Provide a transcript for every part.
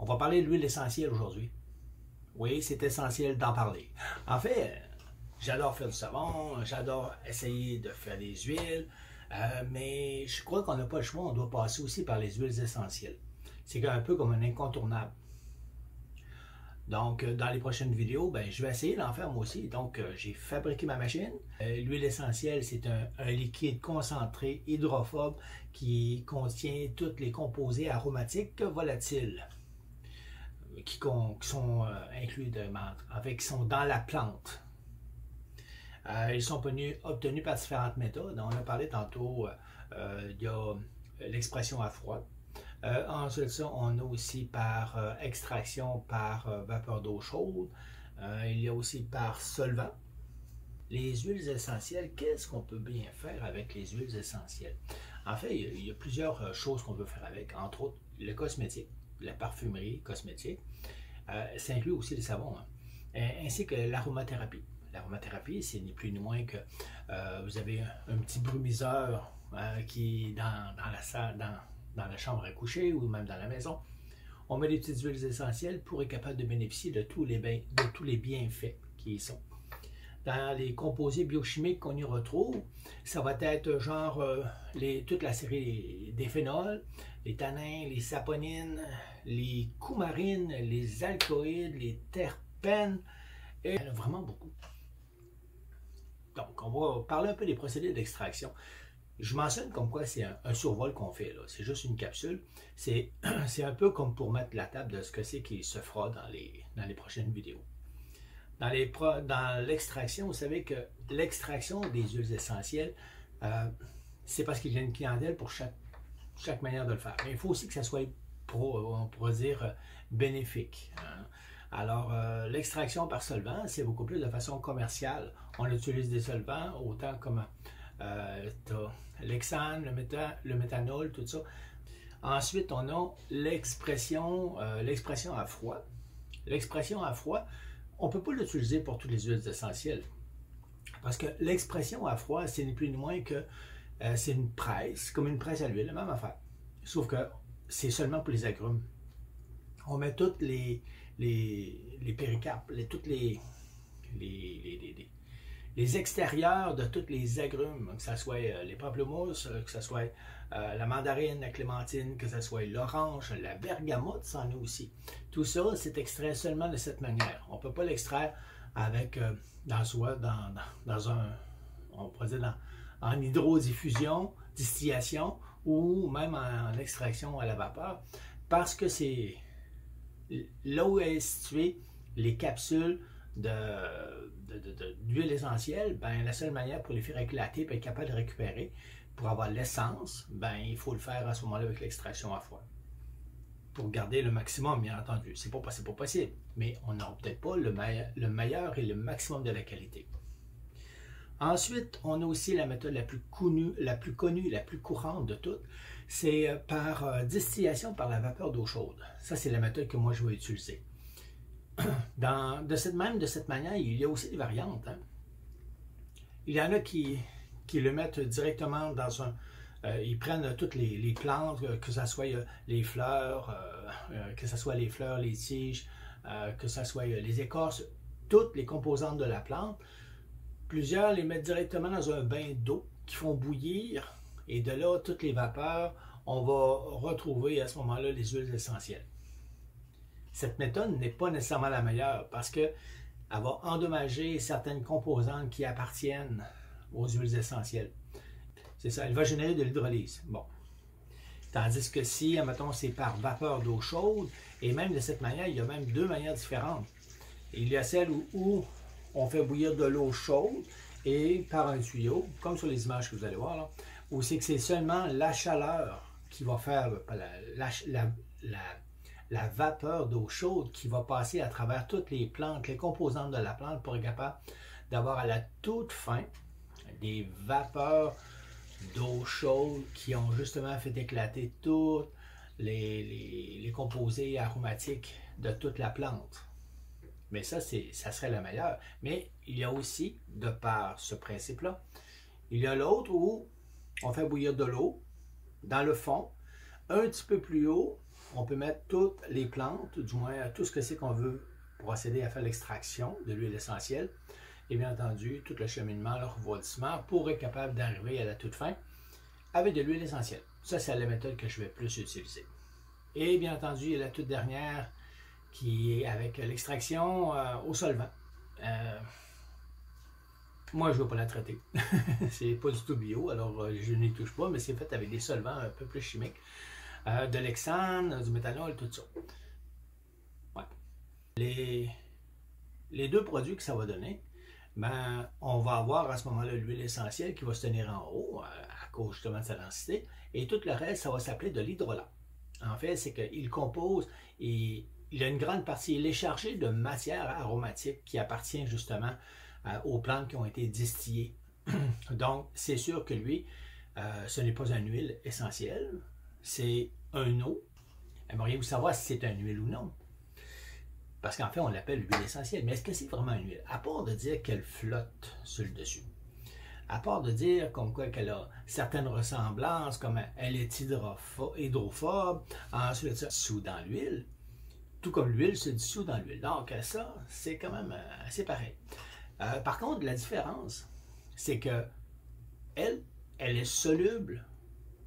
On va parler de l'huile essentielle aujourd'hui. Oui, c'est essentiel d'en parler. En fait, j'adore faire du savon, j'adore essayer de faire des huiles, mais je crois qu'on n'a pas le choix, on doit passer aussi par les huiles essentielles. C'est un peu comme un incontournable. Donc, dans les prochaines vidéos, je vais essayer d'en faire moi aussi. Donc, j'ai fabriqué ma machine. L'huile essentielle, c'est un liquide concentré hydrophobe qui contient tous les composés aromatiques volatiles qui sont inclus qui sont dans la plante. Ils sont obtenus par différentes méthodes. On a parlé tantôt, il y a l'expression à froid. Ensuite, ça, on a aussi par extraction par vapeur d'eau chaude. Il y a aussi par solvant. Les huiles essentielles, qu'est-ce qu'on peut bien faire avec les huiles essentielles? En fait, il y a plusieurs choses qu'on peut faire avec, entre autres le cosmétique, la parfumerie cosmétique. Ça inclut aussi les savons, ainsi que l'aromathérapie. L'aromathérapie, c'est ni plus ni moins que vous avez un petit brumiseur qui dans la salle, dans la chambre à coucher ou même dans la maison. On met des petites huiles essentielles pour être capable de bénéficier de tous les bienfaits qui y sont. Dans les composés biochimiques qu'on y retrouve, ça va être genre toute la série des phénols, les tanins, les saponines, les coumarines, les alcoïdes, les terpènes, et il y en a vraiment beaucoup. Donc, on va parler un peu des procédés d'extraction. Je mentionne comme quoi c'est un survol qu'on fait, là. C'est juste une capsule. C'est un peu comme pour mettre la table de ce que c'est qui se fera dans les prochaines vidéos. Dans l'extraction, vous savez que l'extraction des huiles essentielles, c'est parce qu'il y a une clientèle pour chaque manière de le faire. Mais il faut aussi que ça soit, on pourrait dire, bénéfique. Hein. Alors, l'extraction par solvant, c'est beaucoup plus de façon commerciale. On utilise des solvants, autant comme l'hexane, le méthanol, tout ça. Ensuite, on a l'expression à froid. L'expression à froid, on ne peut pas l'utiliser pour toutes les huiles essentielles. Parce que l'expression à froid, c'est ni plus ni moins que c'est une presse, comme une presse à l'huile, la même affaire. Sauf que c'est seulement pour les agrumes. On met toutes les péricarpes, toutes les extérieurs de tous les agrumes, que ce soit les pamplemousses, que ce soit la mandarine, la clémentine, que ce soit l'orange, la bergamote, c'en est aussi. Tout ça, c'est extrait seulement de cette manière. On ne peut pas l'extraire avec, on pourrait dire en hydrodiffusion, distillation, ou même en extraction à la vapeur, parce que c'est là où est située les capsules d'huile essentielle, la seule manière pour les faire éclater et être capable de récupérer, pour avoir l'essence, il faut le faire à ce moment-là avec l'extraction à froid. Pour garder le maximum, bien entendu. C'est pas possible, mais on n'aura peut-être pas le meilleur et le maximum de la qualité. Ensuite, on a aussi la méthode la plus connue, la plus courante de toutes, c'est par distillation par la vapeur d'eau chaude. Ça, c'est la méthode que moi je vais utiliser. De cette manière, il y a aussi des variantes. Hein. Il y en a qui le mettent directement dans ils prennent toutes les plantes, que ce soit les fleurs, les tiges, que ce soit les écorces, toutes les composantes de la plante. Plusieurs les mettent directement dans un bain d'eau qui font bouillir, et de là, toutes les vapeurs, on va retrouver à ce moment-là les huiles essentielles. Cette méthode n'est pas nécessairement la meilleure parce qu'elle va endommager certaines composantes qui appartiennent aux huiles essentielles. C'est ça, elle va générer de l'hydrolyse. Bon. Tandis que si, admettons, c'est par vapeur d'eau chaude, et même de cette manière, il y a même deux manières différentes. Il y a celle où on fait bouillir de l'eau chaude et par un tuyau, comme sur les images que vous allez voir, là, où c'est que c'est seulement la chaleur qui va faire la vapeur d'eau chaude qui va passer à travers toutes les plantes, les composantes de la plante pour être capable d'avoir à la toute fin des vapeurs d'eau chaude qui ont justement fait éclater tous les composés aromatiques de toute la plante. Mais ça serait la meilleure. Mais il y a aussi, de par ce principe-là, il y a l'autre où on fait bouillir de l'eau dans le fond, un petit peu plus haut, on peut mettre toutes les plantes, du moins tout ce que c'est qu'on veut procéder à faire l'extraction de l'huile essentielle. Et bien entendu, tout le cheminement, le refroidissement pour être capable d'arriver à la toute fin avec de l'huile essentielle. Ça, c'est la méthode que je vais plus utiliser. Et bien entendu, il y a la toute dernière qui est avec l'extraction au solvant. Moi, je ne vais pas la traiter. C'est pas du tout bio, alors je n'y touche pas, mais c'est fait avec des solvants un peu plus chimiques. De l'hexane, du méthanol, tout ça. Ouais. Les deux produits que ça va donner, ben, on va avoir à ce moment-là l'huile essentielle qui va se tenir en haut à cause justement de sa densité, et tout le reste, ça va s'appeler de l'hydrolat. En fait, c'est qu'il compose, et il a une grande partie, il est chargé de matière aromatique qui appartient justement aux plantes qui ont été distillées. Donc, c'est sûr que lui, ce n'est pas une huile essentielle, c'est un eau. Aimeriez-vous savoir si c'est une huile ou non? Parce qu'en fait, on l'appelle l'huile essentielle. Mais est-ce que c'est vraiment une huile? À part de dire qu'elle flotte sur le dessus, à part de dire comme quoi qu'elle a certaines ressemblances, comme elle est hydrophobe, ensuite ça se dissout dans l'huile, tout comme l'huile se dissout dans l'huile. Donc ça, c'est quand même assez pareil. Par contre, la différence, c'est que elle est soluble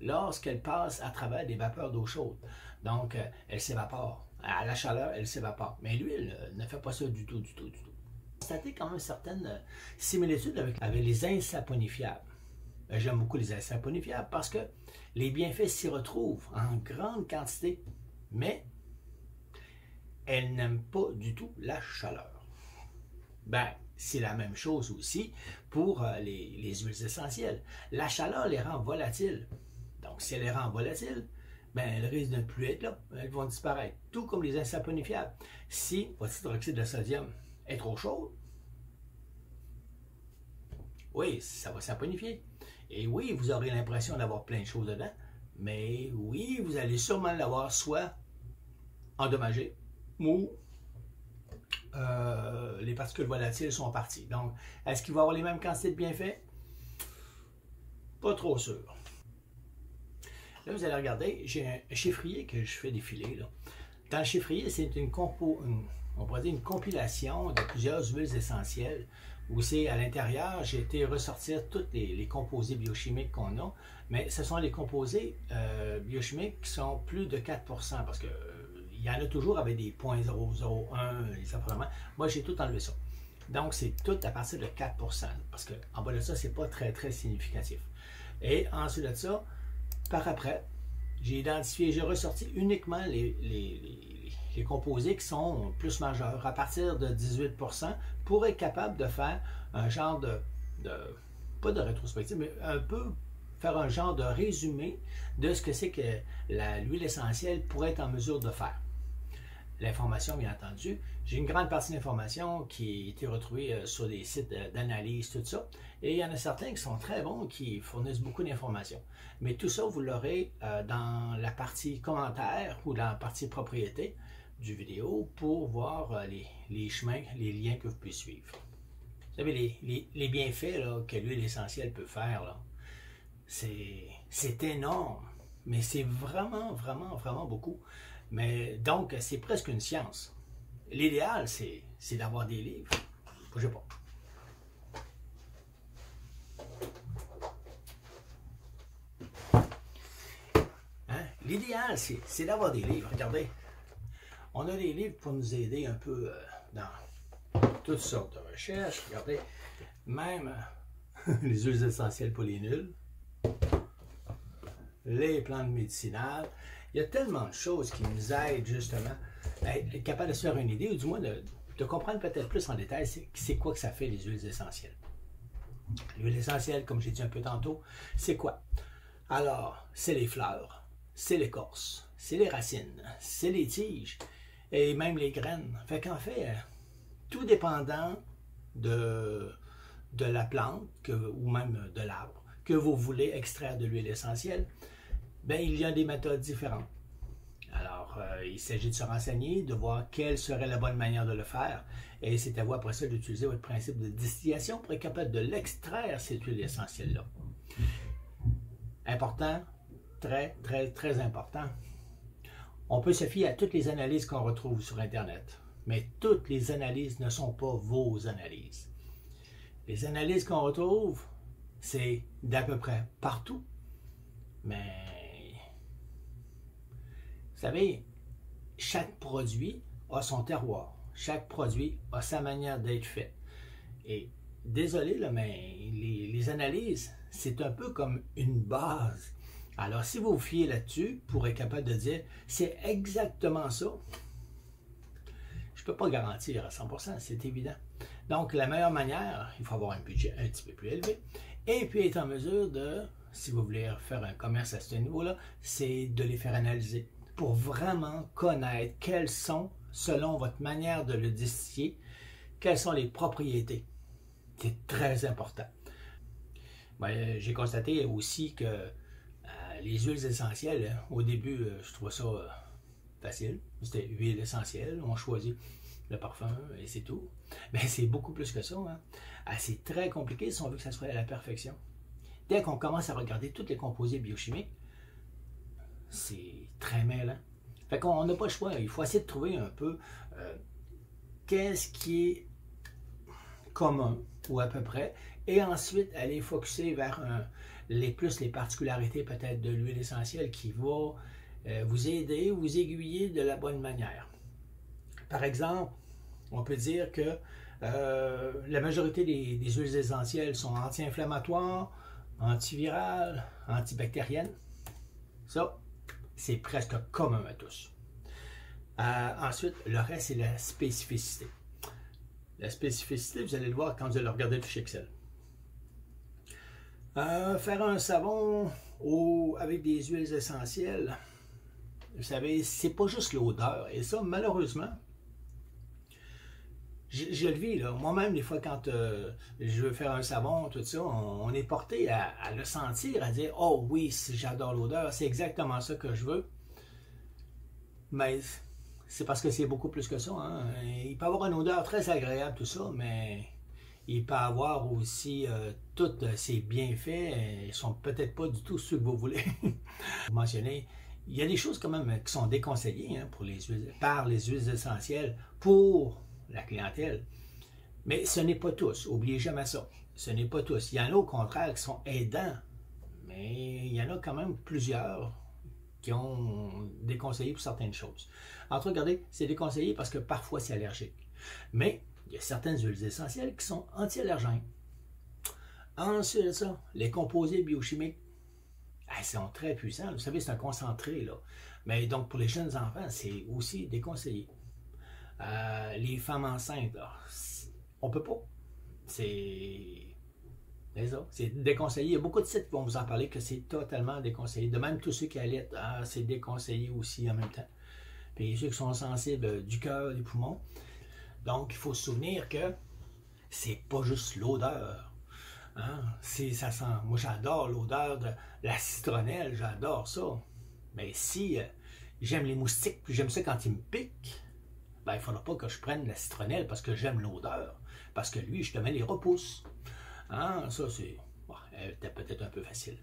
lorsqu'elle passe à travers des vapeurs d'eau chaude. Donc, elle s'évapore. À la chaleur, elle s'évapore. Mais l'huile ne fait pas ça du tout, du tout, du tout. Constater quand même certaines similitudes avec les insaponifiables. J'aime beaucoup les insaponifiables parce que les bienfaits s'y retrouvent en grande quantité, mais elles n'aiment pas du tout la chaleur. Ben, c'est la même chose aussi pour les huiles essentielles. La chaleur les rend volatiles. Donc, si elle les rend volatiles, ben, elles risquent de ne plus être là. Elles vont disparaître. Tout comme les insaponifiables. Si votre hydroxyde de sodium est trop chaud, oui, ça va saponifier. Et oui, vous aurez l'impression d'avoir plein de choses dedans, mais oui, vous allez sûrement l'avoir soit endommagé ou les particules volatiles sont parties. Donc, est-ce qu'il va avoir les mêmes quantités de bienfaits? Pas trop sûr. Là, vous allez regarder, j'ai un chiffrier que je fais défiler. Là. Dans le chiffrier, c'est une compilation de plusieurs huiles essentielles où c'est à l'intérieur, j'ai été ressortir tous les composés biochimiques qu'on a, mais ce sont les composés biochimiques qui sont plus de 4%, parce que il y en a toujours avec des 0.001, les apparemment. Moi, j'ai tout enlevé ça. Donc, c'est tout à partir de 4%, parce qu'en bas de ça, c'est pas très, très significatif. Et ensuite de ça, par après, j'ai identifié, j'ai ressorti uniquement les composés qui sont plus majeurs, à partir de 18%, pour être capable de faire un genre pas de rétrospective, mais un peu faire un genre de résumé de ce que c'est que l'huile essentielle pourrait être en mesure de faire. L'information, bien entendu. J'ai une grande partie de l'information qui a été retrouvée sur des sites d'analyse, tout ça. Et il y en a certains qui sont très bons, qui fournissent beaucoup d'informations. Mais tout ça, vous l'aurez dans la partie commentaires ou dans la partie propriété du vidéo pour voir les chemins, les liens que vous pouvez suivre. Vous savez, les bienfaits là, que l'huile essentielle peut faire, c'est énorme. Mais c'est vraiment, vraiment, vraiment beaucoup. Mais donc, c'est presque une science. L'idéal, c'est d'avoir des livres. Bougez pas. Hein? L'idéal, c'est d'avoir des livres. Regardez. On a des livres pour nous aider un peu dans toutes sortes de recherches. Regardez. Même les huiles essentielles pour les nuls. Les plantes médicinales. Il y a tellement de choses qui nous aident justement à être capable de se faire une idée, ou du moins de comprendre peut-être plus en détail c'est quoi que ça fait les huiles essentielles. L'huile essentielle, comme j'ai dit un peu tantôt, c'est quoi? Alors, c'est les fleurs, c'est l'écorce, c'est les racines, c'est les tiges et même les graines. Fait qu'en fait, tout dépendant de la plante ou même de l'arbre que vous voulez extraire de l'huile essentielle, bien, il y a des méthodes différentes. Alors, il s'agit de se renseigner, de voir quelle serait la bonne manière de le faire. Et c'est à vous après ça d'utiliser votre principe de distillation pour être capable de l'extraire, cette huile essentielle-là. Important, très, très, très important. On peut se fier à toutes les analyses qu'on retrouve sur Internet, mais toutes les analyses ne sont pas vos analyses. Les analyses qu'on retrouve, c'est d'à peu près partout, mais vous savez, chaque produit a son terroir, chaque produit a sa manière d'être fait. Et désolé, là, mais les analyses, c'est un peu comme une base. Alors, si vous vous fiez là-dessus pour être capable de dire c'est exactement ça, je ne peux pas garantir à 100%, c'est évident. Donc, la meilleure manière, il faut avoir un budget un petit peu plus élevé et puis être en mesure de, si vous voulez faire un commerce à ce niveau-là, c'est de les faire analyser pour vraiment connaître quelles sont, selon votre manière de le distiller, quelles sont les propriétés. C'est très important. Ben, j'ai constaté aussi que les huiles essentielles, au début, je trouvais ça facile. C'était huile essentielle, on choisit le parfum et c'est tout. Mais c'est beaucoup plus que ça. Hein. C'est très compliqué si on veut que ça soit à la perfection. Dès qu'on commence à regarder tous les composés biochimiques, c'est très mêlant. Fait qu'on n'a pas le choix. Il faut essayer de trouver un peu qu'est-ce qui est commun, ou à peu près, et ensuite aller focusser vers les particularités peut-être de l'huile essentielle qui va vous aider, vous aiguiller de la bonne manière. Par exemple, on peut dire que la majorité des huiles essentielles sont anti-inflammatoires, antivirales, antibactériennes. Ça, c'est presque commun à tous. Ensuite, le reste, c'est la spécificité. La spécificité, vous allez le voir quand vous allez regarder le fichier Excel. Faire un savon avec des huiles essentielles, vous savez, c'est pas juste l'odeur. Et ça, malheureusement, je le vis, là. Moi-même, des fois, quand je veux faire un savon, tout ça, on est porté à le sentir, à dire « Oh oui, j'adore l'odeur, c'est exactement ça que je veux. » Mais c'est parce que c'est beaucoup plus que ça. Hein. Il peut avoir une odeur très agréable, tout ça, mais il peut avoir aussi tous ses bienfaits. Ils ne sont peut-être pas du tout ceux que vous voulez. Vous mentionnez, il y a des choses quand même qui sont déconseillées hein, par les huiles essentielles pour la clientèle. Mais ce n'est pas tous. N'oubliez jamais ça. Ce n'est pas tous. Il y en a au contraire qui sont aidants, mais il y en a quand même plusieurs qui ont déconseillé pour certaines choses. Entre autres, regardez, c'est déconseillé parce que parfois c'est allergique. Mais il y a certaines huiles essentielles qui sont anti-allergènes. Ensuite de ça, les composés biochimiques, ils sont très puissants. Vous savez, c'est un concentré, là. Mais donc, pour les jeunes enfants, c'est aussi déconseillé. Les femmes enceintes, là, on peut pas. C'est déconseillé. Il y a beaucoup de sites qui vont vous en parler que c'est totalement déconseillé. De même, tous ceux qui allaitent, c'est déconseillé aussi en même temps. Puis ceux qui sont sensibles du cœur, des poumons. Donc, il faut se souvenir que c'est pas juste l'odeur. Hein? Ça sent. Moi, j'adore l'odeur de la citronnelle, j'adore ça. Mais si j'aime les moustiques, puis j'aime ça quand ils me piquent, ben, il ne faudra pas que je prenne la citronnelle parce que j'aime l'odeur. Parce que lui, justement, les repousse. Hein? Ça, c'est peut-être un peu facile.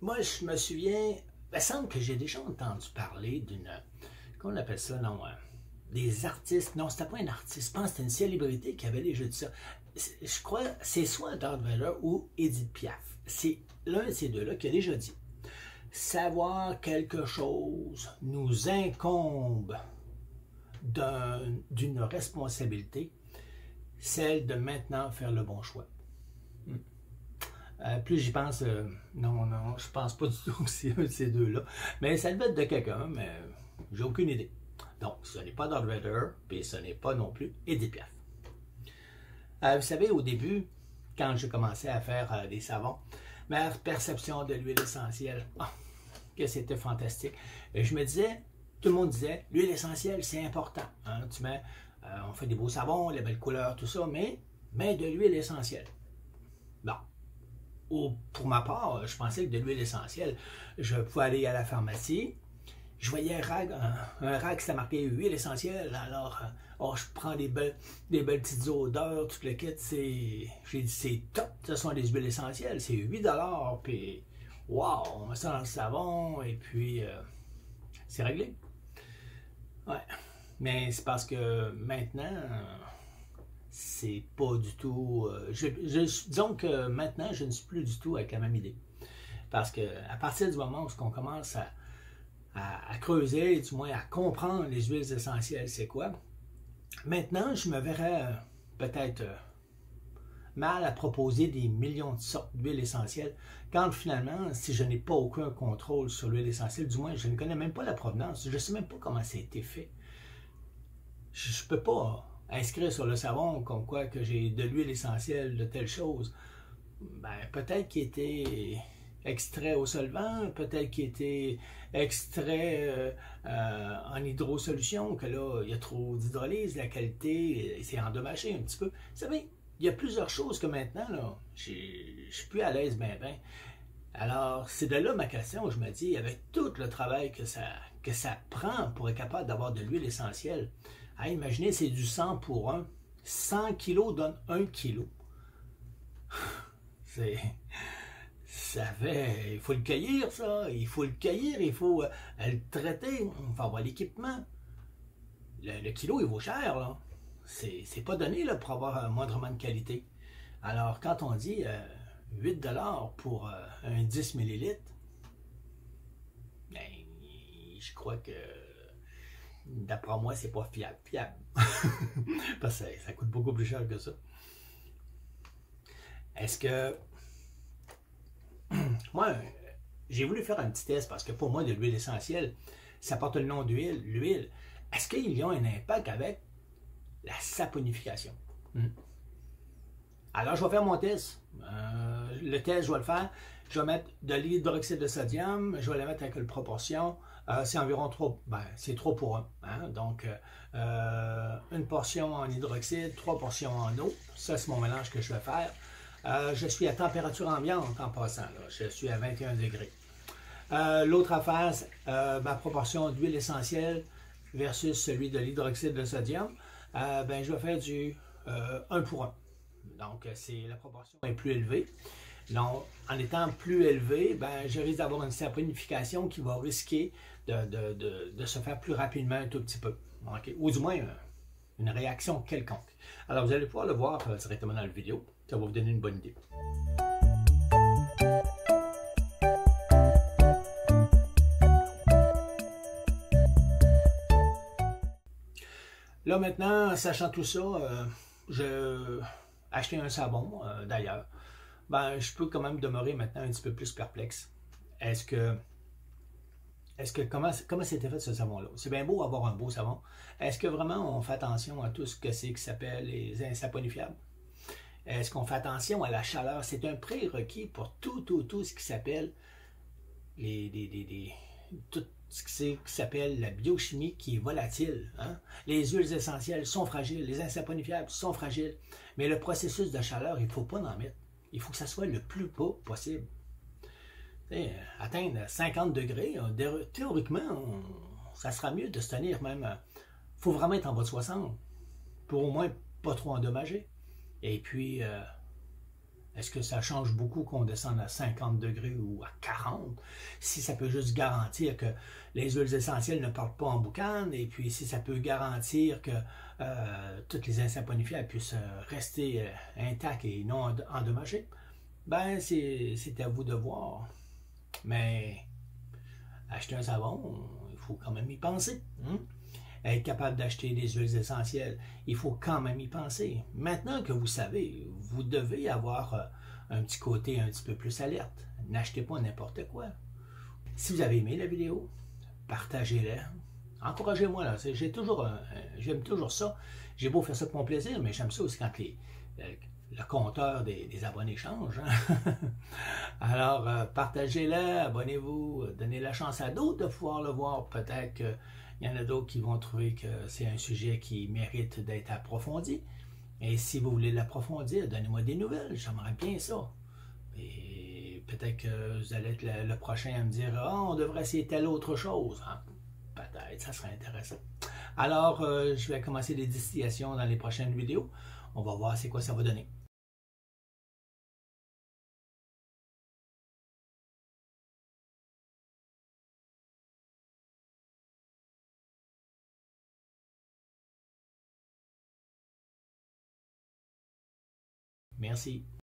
Moi, je me souviens, il me semble que j'ai déjà entendu parler d'une, comment on appelle ça, non, des artistes, non, c'était pas un artiste, je pense que c'était une célébrité qui avait déjà dit ça. Je crois, c'est soit Darth Vader ou Edith Piaf. C'est l'un de ces deux-là qui a déjà dit, savoir quelque chose nous incombe d'une responsabilité, celle de maintenant faire le bon choix. Plus j'y pense, non, je pense pas du tout que c'est un de ces deux-là. Mais ça devait être de quelqu'un, mais j'ai aucune idée. Donc, ce n'est pas Darth Vader, puis ce n'est pas non plus Edith Piaf. Vous savez, au début, quand j'ai commencé à faire des savons, ma perception de l'huile essentielle, que c'était fantastique. Et je me disais, tout le monde disait, l'huile essentielle, c'est important. Hein? On fait des beaux savons, les belles couleurs, tout ça, mais de l'huile essentielle. Bon. Pour ma part, je pensais que de l'huile essentielle, je pouvais aller à la pharmacie, je voyais un rack qui s'est marqué huile essentielle, alors je prends des belles petites odeurs, tout le kit, j'ai dit c'est top, ce sont des huiles essentielles, c'est 8$, puis wow, on met ça dans le savon et puis c'est réglé. Ouais. Mais c'est parce que maintenant, c'est pas du tout. Disons que maintenant, je ne suis plus du tout avec la même idée. Parce que à partir du moment où on commence à creuser, du moins à comprendre les huiles essentielles, c'est quoi, maintenant, je me verrais peut-être mal à proposer des millions de sortes d'huiles essentielles, quand finalement, si je n'ai pas aucun contrôle sur l'huile essentielle, du moins je ne connais même pas la provenance, je ne sais même pas comment ça a été fait. Je ne peux pas inscrire sur le savon comme quoi que j'ai de l'huile essentielle de telle chose. Ben, peut-être qu'il était extrait au solvant, peut-être qu'il était extrait en hydrosolution, que là, il y a trop d'hydrolyse, la qualité s'est endommagée un petit peu. Vous savez, il y a plusieurs choses que maintenant, là, je suis plus à l'aise ben ben. Alors, c'est de là ma question, je me dis, avec tout le travail que ça prend pour être capable d'avoir de l'huile essentielle, imaginez, c'est du 100 pour 1. 100 kilos donne 1 kilo. C'est... il faut le cueillir, ça. Il faut le cueillir, il faut le traiter. Il faut avoir l'équipement. Le kilo, il vaut cher, là. C'est pas donné là, pour avoir un moindrement de qualité. Alors, quand on dit 8$ pour un 10 millilitres, ben, je crois que, d'après moi, c'est pas fiable. Parce que ça coûte beaucoup plus cher que ça. Est-ce que... Moi, j'ai voulu faire un petit test parce que pour moi, de l'huile essentielle, ça porte le nom d'huile. L'huile, est-ce qu'ils ont un impact avec la saponification? Alors, je vais faire mon test. Le test, je vais le faire. Je vais mettre de l'hydroxyde de sodium. Je vais le mettre avec une proportion. C'est environ 3, c'est 3 pour 1. Hein? Donc, une portion en hydroxyde, 3 portions en eau. Ça, c'est mon mélange que je vais faire. Je suis à température ambiante en passant. Là. Je suis à 21 degrés. L'autre affaire, ma proportion d'huile essentielle versus celui de l'hydroxyde de sodium. Je vais faire du 1 pour 1. Donc, la proportion est plus élevée. Donc, en étant plus élevé, je risque d'avoir une saponification qui va risquer de se faire plus rapidement un tout petit peu. Okay? Ou du moins, une réaction quelconque. Alors, vous allez pouvoir le voir directement dans la vidéo. Ça va vous donner une bonne idée. Là, maintenant, sachant tout ça, j'ai acheté un savon, d'ailleurs. Je peux quand même demeurer maintenant un petit peu plus perplexe. Comment c'était fait ce savon-là? C'est bien beau avoir un beau savon. Est-ce que vraiment on fait attention à tout ce que c'est qui s'appelle les insaponifiables? Est-ce qu'on fait attention à la chaleur? C'est un prérequis pour tout ce qui s'appelle tout ce qui s'appelle la biochimie qui est volatile. Hein? Les huiles essentielles sont fragiles, les insaponifiables sont fragiles. Mais le processus de chaleur, il ne faut pas en mettre. Il faut que ça soit le plus bas possible. Atteindre 50 degrés, théoriquement, ça sera mieux de se tenir même. Il faut vraiment être en bas de 60 pour au moins pas trop endommager. Et puis, est-ce que ça change beaucoup qu'on descende à 50 degrés ou à 40? Si ça peut juste garantir que les huiles essentielles ne partent pas en boucan, et puis si ça peut garantir que toutes les insaponifiables puissent rester intactes et non endommagées, c'est à vous de voir. Mais acheter un savon, il faut quand même y penser. Hein? Être capable d'acheter des huiles essentielles, il faut quand même y penser. Maintenant que vous savez, vous devez avoir un petit côté un petit peu plus alerte. N'achetez pas n'importe quoi. Si vous avez aimé la vidéo, partagez-la. Encouragez-moi là. J'aime toujours ça. J'ai beau faire ça pour mon plaisir, mais j'aime ça aussi quand le compteur des abonnés change. Hein? Alors, partagez-la, abonnez-vous, donnez la chance à d'autres de pouvoir le voir. Peut-être qu'il y en a d'autres qui vont trouver que c'est un sujet qui mérite d'être approfondi. Et si vous voulez l'approfondir, donnez-moi des nouvelles. J'aimerais bien ça. Et peut-être que vous allez être le prochain à me dire « Ah, on devrait essayer telle autre chose. Hein? » Peut-être, ça serait intéressant. Alors, je vais commencer des distillations dans les prochaines vidéos. On va voir c'est quoi ça va donner. Merci.